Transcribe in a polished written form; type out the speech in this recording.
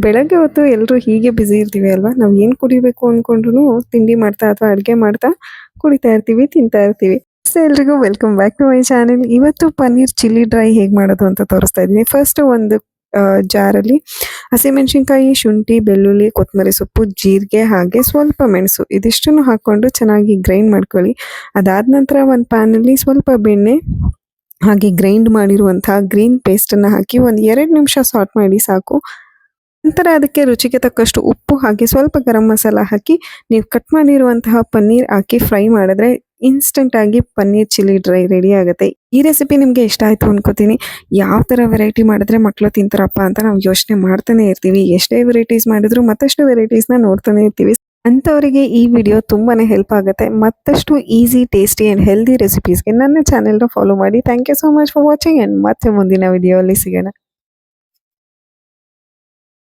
ಬೆಳಗ್ಗೆ ಹೊತ್ತು ಎಲ್ಲರೂ ಹೀಗೆ ಬ್ಯುಸಿ ಇರ್ತೀವಿ ಅಲ್ವಾ? ನಾವು ಏನು ಕುಡಿಬೇಕು ಅನ್ಕೊಂಡ್ರು ತಿಂಡಿ ಮಾಡ್ತಾ ಅಥವಾ ಅಡುಗೆ ಮಾಡ್ತಾ ಕುಡಿತಾ ಇರ್ತೀವಿ, ತಿಂತಾ ಇರ್ತೀವಿ. ಸೊ ಎಲ್ರಿಗೂ welcome back to my channel. ಇವತ್ತು ಪನ್ನೀರ್ ಚಿಲ್ಲಿ ಡ್ರೈ ಹೇಗೆ ಮಾಡೋದು ಅಂತ ತೋರಿಸ್ತಾ ಇದ್ದೀನಿ. ಫಸ್ಟ್ ಒಂದು ಜಾರಲ್ಲಿ ಹಸಿಮೆಣಸಿನ್ಕಾಯಿ, ಶುಂಠಿ, ಬೆಳ್ಳುಳ್ಳಿ, ಕೊತ್ತಂಬರಿ ಸೊಪ್ಪು, ಜೀರಿಗೆ ಹಾಗೆ ಸ್ವಲ್ಪ ಮೆಣಸು ಇದಿಷ್ಟನ್ನು ಹಾಕ್ಕೊಂಡು ಚೆನ್ನಾಗಿ ಗ್ರೈಂಡ್ ಮಾಡ್ಕೊಳ್ಳಿ. ಅದಾದ ನಂತರ ಒಂದು ಪ್ಯಾನಲ್ಲಿ ಸ್ವಲ್ಪ ಬೆಣ್ಣೆ ಹಾಗೆ ಗ್ರೈಂಡ್ ಮಾಡಿರುವಂತಹ ಗ್ರೀನ್ ಪೇಸ್ಟನ್ನು ಹಾಕಿ ಒಂದು 2 ನಿಮಿಷ ಸಾಟ್ ಮಾಡಿ ಸಾಕು. ನಂತರ ಅದಕ್ಕೆ ರುಚಿಗೆ ತಕ್ಕಷ್ಟು ಉಪ್ಪು ಹಾಗೆ ಸ್ವಲ್ಪ ಗರಂ ಮಸಾಲ ಹಾಕಿ ನೀವು ಕಟ್ ಮಾಡಿರುವಂತಹ ಪನ್ನೀರ್ ಹಾಕಿ ಫ್ರೈ ಮಾಡಿದ್ರೆ ಇನ್ಸ್ಟೆಂಟ್ ಆಗಿ ಪನ್ನೀರ್ ಚಿಲ್ಲಿ ಡ್ರೈ ರೆಡಿ ಆಗುತ್ತೆ. ಈ ರೆಸಿಪಿ ನಿಮಗೆ ಇಷ್ಟ ಆಯಿತು ಅನ್ಕೋತೀನಿ. ಯಾವ ಥರ ವೆರೈಟಿ ಮಾಡಿದ್ರೆ ಮಕ್ಕಳು ತಿಂತಾರಪ್ಪ ಅಂತ ನಾವು ಯೋಚನೆ ಮಾಡ್ತಾನೆ ಇರ್ತೀವಿ. ಎಷ್ಟೇ ವೆರೈಟೀಸ್ ಮಾಡಿದ್ರು ಮತ್ತಷ್ಟು ವೆರೈಟೀಸ್ನ ನೋಡ್ತಾನೆ ಇರ್ತೀವಿ. ಅಂಥವರಿಗೆ ಈ ವಿಡಿಯೋ ತುಂಬಾ ಹೆಲ್ಪ್ ಆಗುತ್ತೆ. ಮತ್ತಷ್ಟು ಈಸಿ, ಟೇಸ್ಟಿ ಆ್ಯಂಡ್ ಹೆಲ್ದಿ ರೆಸಿಪೀಸ್ಗೆ ನನ್ನ ಚಾನೆಲ್ನ ಫಾಲೋ ಮಾಡಿ. Thank you so much for watching and ಮತ್ತೆ ಮುಂದಿನ ವಿಡಿಯೋಲ್ಲಿ ಸಿಗೋಣ.